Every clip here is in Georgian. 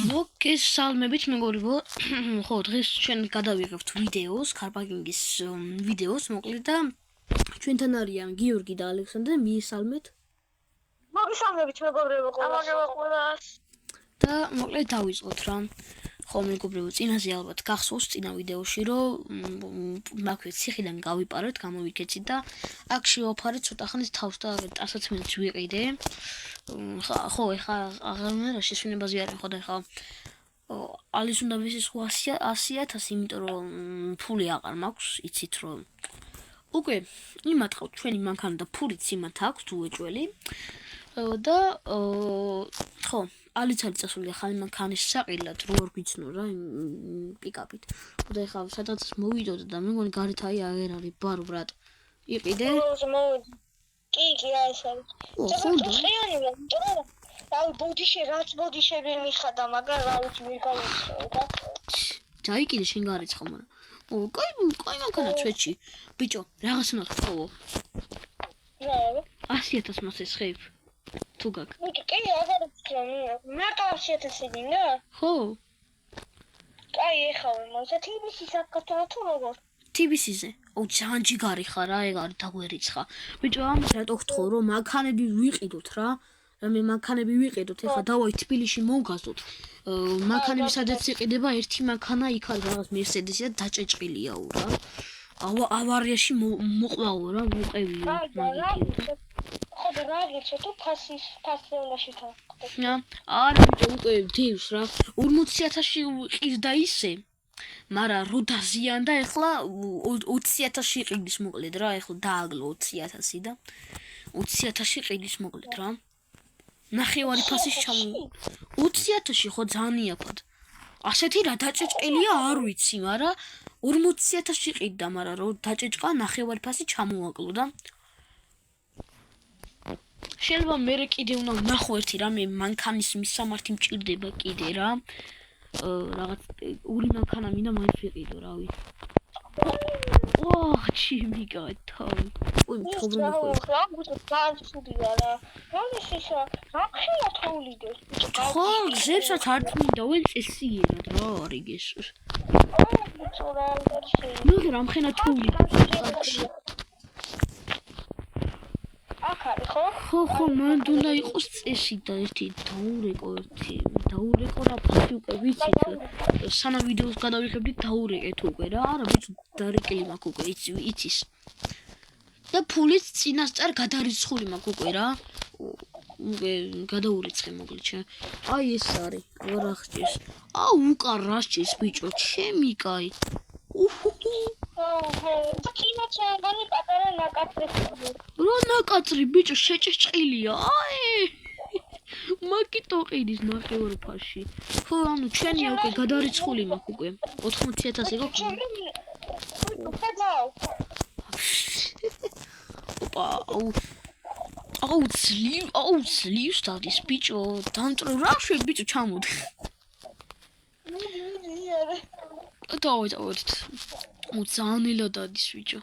მოგესალმებით მეგობრებო. ხო, დღეს ჩვენ გადავიღებთ ვიდეოს, კარპაგინგის ვიდეოს, მოკლედ და ჩვენთან არიან გიორგი და ალექსანდრე, მიესალმეთ. მოგესალმებით მეგობრებო ყველას. და მოკლედ დავიწყოთ რა. ხო, მეგობრებო, წინაზე ალბათ გახსოვს წინა ვიდეოში, რომ მაქვე ციხიდან გავიპარეთ, გამოვიქეცით და აქ შევაფარეთ ცოტა ხნის თავს და ტანსაცმელიც ვიყიდე. ხო, ეხა აღარ შეშვენებაზე არის, ხო და ეხა ალის უნდა ვისის 100,000, იმიტომ რომ ფული აღარ მაქვს, იცით რომ უკვე იმათ ყავთ ჩვენი მანქანა და ფულიც იმათ აქვს თუ ეჭველი. და ხო, ალიც არის წასული ახალი მანქანის საყიდლად, რო არ გვიცნო რა პიკაპით. და ეხა სადაც მოვიდოდა და მეგონი გარეთ აღარ არის ბარო ბრატ. იყიდე? კი, ეს არის. ხეანია, და რაც ბოდიშები მიხადა, მაგრამ რა ვიცი ვერ გავიწყო და დაიკიდე შენ გარეცხო, მაგრამ კაი მანქანა ჩვეჩი. ბიჭო, რაღაც უნდა გხოვო. რა? 100,000 მასეს ხეიფ. თუ გაქვს. კი, აღარ ვცხრა, მარტო 100,000 დინა? ხო. კაი, ეხლა მოიცა TBC საქართველოს თუ როგორ? TBC-ზე. ძალიან ჯიგარი ხარ რა, ეგ არის დაგვერიცხა. ბიჭო, ამას რატო გთხოვ, რომ მანქანები ვიყიდოთ რა? მე მანქანები ვიყიდოთ, ეხლა დავაი თბილისში მოვგაზოთ. მანქანები სადაც იყიდება, ერთი მანქანა იქ არის რაღაც მერსედესი და დაჭეჭყილიაო რა. ავარიაში მოყვაო რა, მოყევიო მაგითი. ხო და რა გეცე თუ ფასი უნდა შეთანხმდეთ. არა ბიჭო, უკვე დევს რა. 40,000-ში ყირდა ისე. მაგრამ რო დაზიანდა ეხლა 20,000-ში ყიდის მოკლედ რა, ეხლა დააგლო 20,000 და 20,000-ში ყიდის მოკლედ რა. ნახევარი ფასის 20,000-ში ხო ძალიან იაფად. ასეთი რა დაჭეჭყილია არ ვიცი, მაგრამ 40,000-ში ყიდდა, მაგრამ რო დაჭეჭყა ნახევარი ფასი ჩამოაკლო და შეიძლება მე კიდე უნდა ვნახო ერთი რამე მანქანის მისამართი მჭირდება კიდე რა. რაღაც ორი მანქანა მინდა მაინც ვიყიდო, რავი. ჩიმიკა თავი. ой, მეთქობრო ხო. რა გუწდია რა. რამისისა, რა ხეა თოლიდეს. ხო, ზებსაც არ მინდა, ой, წესიერად რა არის ეს. ნუ რამხენა თოლიდეს. ხო, მან უნდა იყოს წესი და ერთი დაურეკო რა ფასი უკვე ვიცით. სანამ ვიდეოს გადავიხებდით დაურეკეთ უკვე რა, არა ვიცი დარეკილი მაქვს უკვე იცის. და ფულიც წინასწარ გადარიცხული მაქვს უკვე რა. უკვე გადაურიცხე მოკლედ შე. აი ეს არის, აღარ აღჭირს. უკან რა სჭირს ბიჭო, ჩემი კაი. ჩანგანი პატარა ნაკაწრი. რა ნაკაწრი ბიჭო შეჭეჭყილია. მაგიტო ყიდის ნახევარ ფასში. ხო, ანუ ჩვენია უკვე გადარიცხული მაქვს უკვე. 80,000 ეგ ხო? ძლივს დადის ბიჭო, დამწრო რა შვე ბიჭო ჩამოდი. დავით. ძალიან ელა დადის ბიჭო.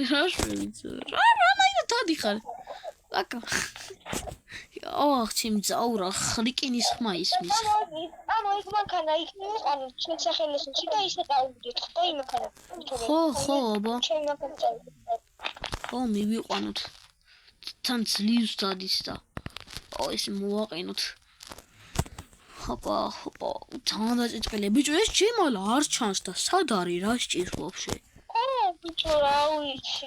რა შვე ბიჭო. რა დადიხარ. აკა. ჩემ ძაურა ხრიკინის ხმა ისმის. იქ მანქანა იქ მიყანო ჩვენ სახელოსნში და ისე დავუდგეთ ხო იმ მანქანა. ხო, აბა. ხო, მივიყვანოთ. თან ძლივს დადის და ეს მოვაყენოთ. ჰოპა, ძალიან დაჭეჭყილია. ბიჭო, ეს ჯემალა არ ჩანს და სად არის რა სჭირს ვაფშე? ბიჭო, რა ვიცი.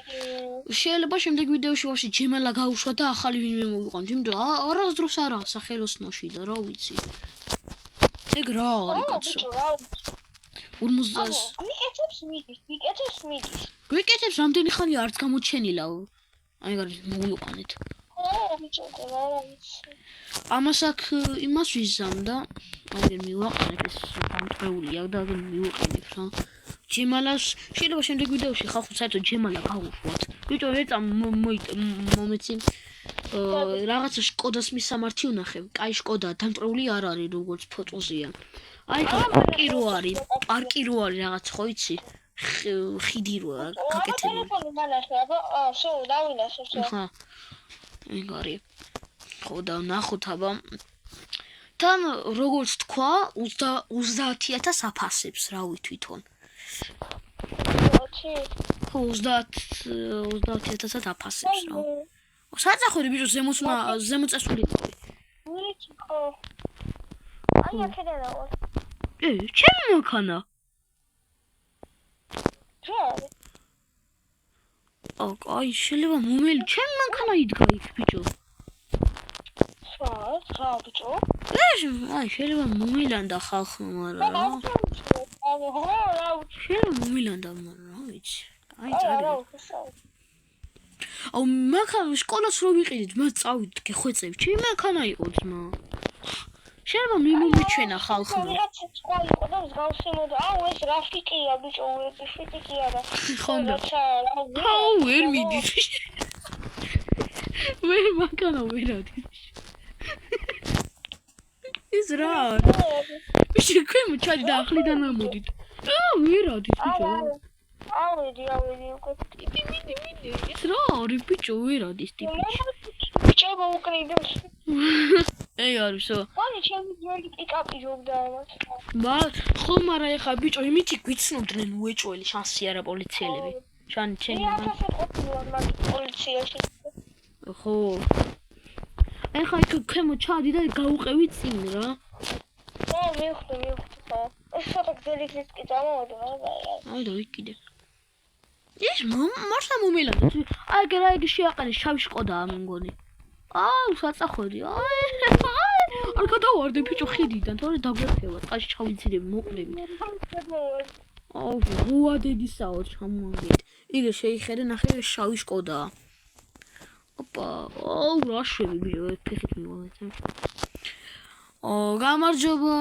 შეიძლება შემდეგ ვიდეოში ვაფშე ჯემალა გავუშვა და ახალი ვინმე მოვიყვანოთ, იმიტომ არასდროს არა სახელოსნოში და რა ვიცი. ეგ რა არის კაცო? 40 მიკეთებს მიდის. გვიკეთებს რამდენი ხანი არც გამოჩენილა. აი გარეთ მოვიყვანეთ. ბიჭო, რა ვიცი. ამას აქ იმას ვიზამ და აგერ მივაყენებ ეს დამტყეულია და აგერ მივაყენებ რა. ჯემალას შეიძლება შემდეგ ვიდეოში ხალხო საერთოდ ჯემალა გავუშვათ. ბიჭო, ეცა მომეცი რაღაცა შკოდას მისამართი ვნახე. კაი შკოდა, დამტყეული არ არის როგორც ფოტოზეა. აი პარკი რო არის რაღაც ხო იცი? ხიდი როა გაკეთებული. ეგ არის. ხო და ნახოთ აბა თან როგორც თქვა 30000 აფასებს რავი თვითონ. ხო 30000 აფასებს რა. საწახოდი ბიჭო ზემოწესული ყავი. ვიცი ხო. აი აქედან ავალ. ჩემი მანქანა. რა? აი შეიძლება მომელი ჩემი მანქანა იდგა იქ ბიჭო. რა ბიჭო? აი შეიძლება მომილანდა ხალხმა მაგრამ რა. შეიძლება მომილანდა მაგრამ რა ვიცი. აი წარია. აუ მანქანა სკოლას რო ვიყიდით მას წავიდით გეხვეწები. ჩემი მანქანა იყო ძმა. შეიძლება მე მომიჩვენა ხალხმა. რაღაცა სხვა იყო და მსგავსი მოდა. აუ ეს რა ფიტია ბიჭო, ფიტი არა. ხონდა. აუ ვერ მიდის. ვერ მანქანა ვერ ადის. ის რა? ბიჭო ქვემო ჩადი და ახლიდან ამოდით. ვერ ადის ბიჭო. ავედი უკვე. მიდი. ის რა არის ბიჭო ვერ ადის ტიპი. ბიჭო მოუკრიდებს. ეი არისო. ვანი ჩემი ძველი პიკაპი ჯობდა ამას. ხო მაგრამ ეხა ბიჭო იმითი გვიცნობდნენ უეჭველი შანსი არა პოლიციელები. ჩემი პოლიციაში. ხო. ეხა იქ ქვემო ჩადი და გაუყევი წინ რა. ხო მივხვდი ხო. ეს ცოტა გზელიც კი წამოვედი მაგრამ. აი და ვიკიდე. ის მარსა მომელადა. აი გერაიგი შეაყენე შავი შკოდაა მე მგონი. აუ საწახოდი. არ გადავარდე ბიჭო ხიდიდან, თორე დაგვეხება, ტყაში ჩავიცილები, მოყლები. აუ რუადედისაო ჩამოვაგეთ. იგე შეიხედე ნახე შავი შკოდაა. ოპა, აუ რა შვები ბიჭო, ფეხით მივავეთ. გამარჯობა.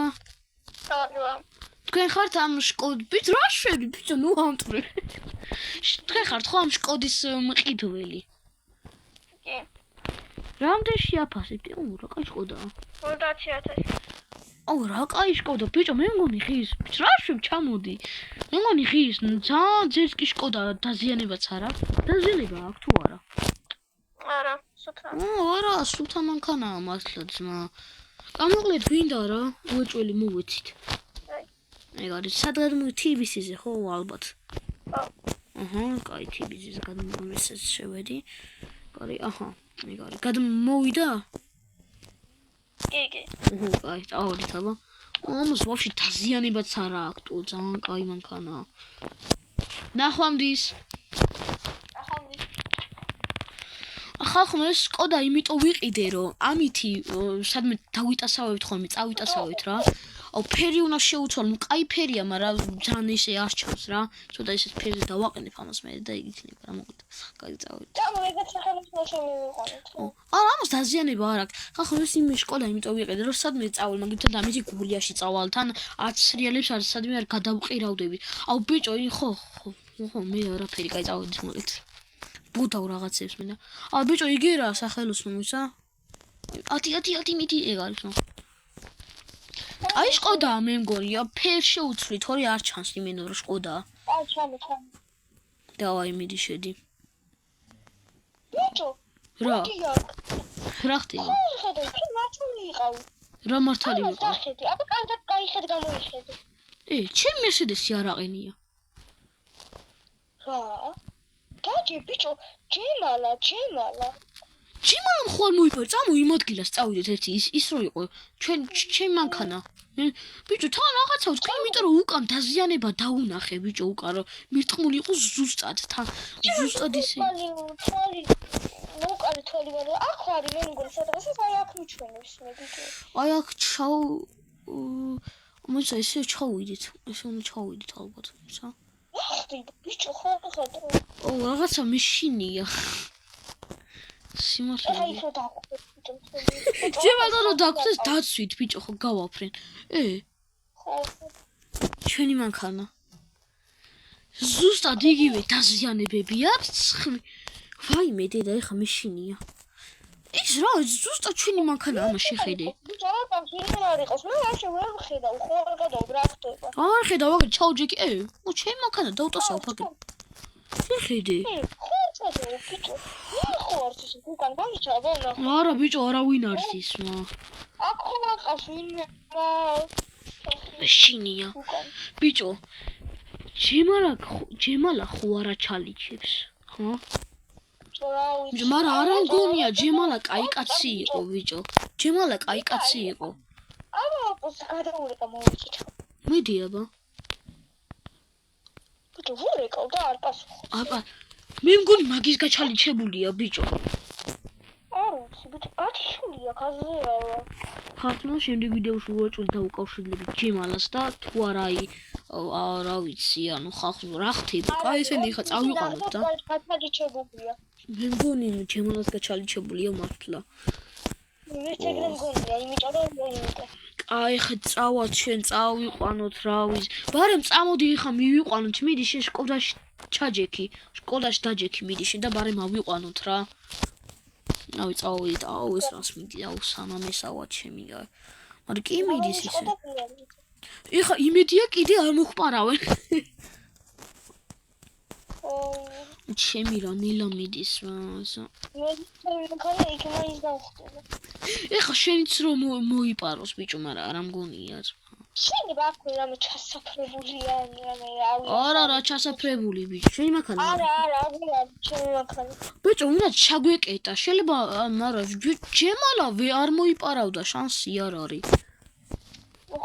თქვენ ხართ ამ შკოდით რა შვები ბიჭო, ნუ ამტვრე. თქვენ ხართ ხო ამ შკოდის მყიდველი? კი. რამდენი შეაფასებთ? რა კაი შკოდაა. 20000. რა კაი შკოდა, ბიჭო, მე მგონი ღირს. რა შვებ ჩამოდი. მე მგონი ღირს, ძალიან ძერს კი შკოდა, დაზიანებაც არა. დაზიანება აქვს თუ არა? არა, სულთან. არა, სულთან მანქანაა მართლა ძმა. გამოკლეთ გვინდა რა, უეჭველი მოვეცით. აი არის სადღაც TBC-ზე ხო ალბათ. კაი TBC-ზე გადმოვიდეს შევედი. კარი, აი კარი, გადმოვიდა? კი. კაი, წავედით აბა. ამას ვაფშე დაზიანებაც არა აქვს, ძალიან კაი მანქანაა. ნახვამდის. ხალხმა ეს სკოდა იმიტომ ვიყიდე რომ ამითი სადმე დავიტასავებთ ხოლმე წავიტასავებთ რა. აუ ფერი უნდა შეუცვალო, კაი ფერია, მაგრამ ძალიან ისე არ ჩანს რა. ცოტა ისეთ ფერზე დავაყენებ ამას მე და იქნება რა მოკლედ. კაი წავიდეთ. და მეგაც სახელმწიფო შემოვიყავით. არა, ამას დაზიანება არ აქვს. ხალხმა ეს იმის სკოდა იმიტომ ვიყიდე რომ სადმე წავალ, მაგალითად ამითი გურიაში წავალ, თან არც სრიალებს არ სადმე არ გადავყირავდებით. აუ ბიჭო, ხო მე არაფერი, კაი წავიდეთ მოკლედ. ბუდავ რაღაცებს მე და ბიჭო იგი რა სახელოსნო მისა 10 მიდი ეგ არის ნო აი შკოდა მე მგონია ფერ შეუცვლი თორე არ ჩანს იმენო რა შკოდა ჩამო დავაი მიდი შედი ბიჭო რა რა ხდება რა მართალი ვიყავ აბა კარგად გაიხედ გამოიხედე ჩემი მერსედესი არ აყენია რა გაჯი ბიჭო ჯემალა ხوار მოიპარ წამოიმ ადგილას წავიდეთ ერთი ის რო იყო ჩემ მანქანა ბიჭო თან რაღაცა ვთქვი იმიტომ რომ უკან დაზიანება დაუნახე ბიჭო უკან რომ მირტყმული იყო ზუსტად თან ზუსტად ისე უკან თვალი ვარ აქ არის მე მგონი სადღაც აი აქ მიჩვენებს მე ბიჭო აი აქ მოიცა ესე ჩავიდით ესე უნდა ჩავიდით ალბათ ისა ბიჭო ხო რაღაცა მეშინია სიმართლე ჯემალო დაგხვდეს დაცვით ბიჭო ხო გავაფრენ ხო ჩვენი მანქანა ზუსტად იგივე დაზიანებები აქვს ვაიმე დედა ეხა მეშინია ის რა ზუსტად ჩვენი მანქანა ამას შეხედე ბიჭო რა გინდა არ იყოს მე ვაშე ვერ ვხედავ ხო არ გადავ რა ხდება არ ხედავ აგერ ჩაუჯეკი ჩემი მანქანა დაუტასავ ფაგე შეხედე ხო ხოდა ბიჭო ხო არც ის უკან გამიჩაბო არა ბიჭო არავინ არის ის მა აქ ხომ აყავს ვინმე შინია ბიჭო ჯემალა ხო არა ჩალიჩებს ხო მაგრამ არა მგონია ჯემალა კაი კაცი იყო ბიჭო ჯემალა კაი კაცი იყო აბა პოს გადაურეკა მოვიკითხო მიდი აბა ბიჭო ვურეკავ და არ პასუხო აბა მე მგონი მაგის გაჩალიჩებულია ბიჭო არა ბიჭო ათშულია ხაზეა ხართნა შემდეგ ვიდეოში ვუაჭვით და უკავშირდებით ჯემალას და თუ არა ვიცი ანუ ხალხს რა ხდება აი ესენი ხა წავიყვანოთ და გაჩალიჩებულია მე მგონი ჯემალას გაჩალიჩებულია მართლა მე შეგრენ მგონია იმიტომ რომ მოიმიტე აი ხა წავალ ჩვენ წავიყვანოთ რა ვიცი ბარემ წამოდი ხა მივიყვანოთ მიდი შენ შკოდაში ჩაჯექი შკოდაში დაჯექი მიდი შენ და ბარემ ავიყვანოთ რა ავი წავიდით აუ ეს რას მიდი აუ სანამესავა ჩემი მაგრამ კი მიდის ისე ეხა იმედია კიდე არ მოხპარავენ ჩემი რა ნელა მიდის ეხა შენიც რომ მოიპაროს ბიჭო მაგრამ არ მგონია შენი ბაქო რამე ჩასაფრებულია არა რა ჩასაფრებული ბიჭო შენი მაქანა არა შენი მაქანა ბიჭო უნდა ჩაგვეკეტა შეიძლება მაგრამ ჯემალა არ მოიპარავდა შანსი არ არის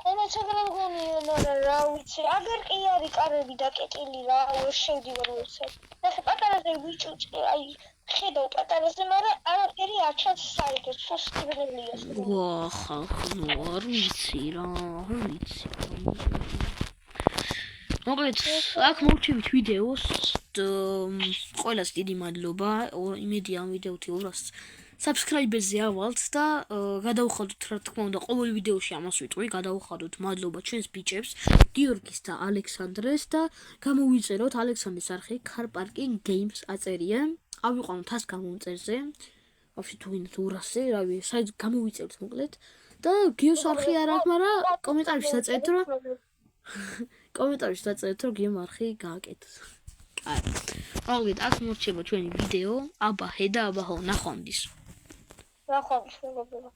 ხოლმე შეგრენ მგონია მაგრამ რა ვიცი აგერ კი არის კარები დაკეტილი რა შევდივარ უცებ ახლა პატარაზე ვიჭუჭი აი ხედავ პატარაზე მაგრამ არაფერი არ ჩანს საერთოდ სუსტებელია ვა ხალხო არ ვიცი რა მოკლედ აქ მოვჩებით ვიდეოს ყველას დიდი მადლობა იმედია ამ ვიდეოთი 200 subscribe-ზე ავალთ და გადავხადოთ რა თქმა უნდა ყოველ ვიდეოში ამას ვიტყვი გადავხადოთ მადლობა ჩვენს ბიჭებს გიორგის და ალექსანდრეს და გამოვიწეროთ ალექსანდრეს არხი car parking games აწერია ავიყვანოთ 100 გამომწერზე ვაფშე თუ ვინათ 200-ზე რავი საით გამოვიწეროთ მოკლედ და გიოს არხი არ აქვს მაგრამ კომენტარებში დაწერეთ რომ გიომ არხი გააკეთოთ აი მოგეთ აქ მორჩება ჩვენი ვიდეო აბა ჰე და აბა ხო ნახვამდის ნახვამდის მეგობრებო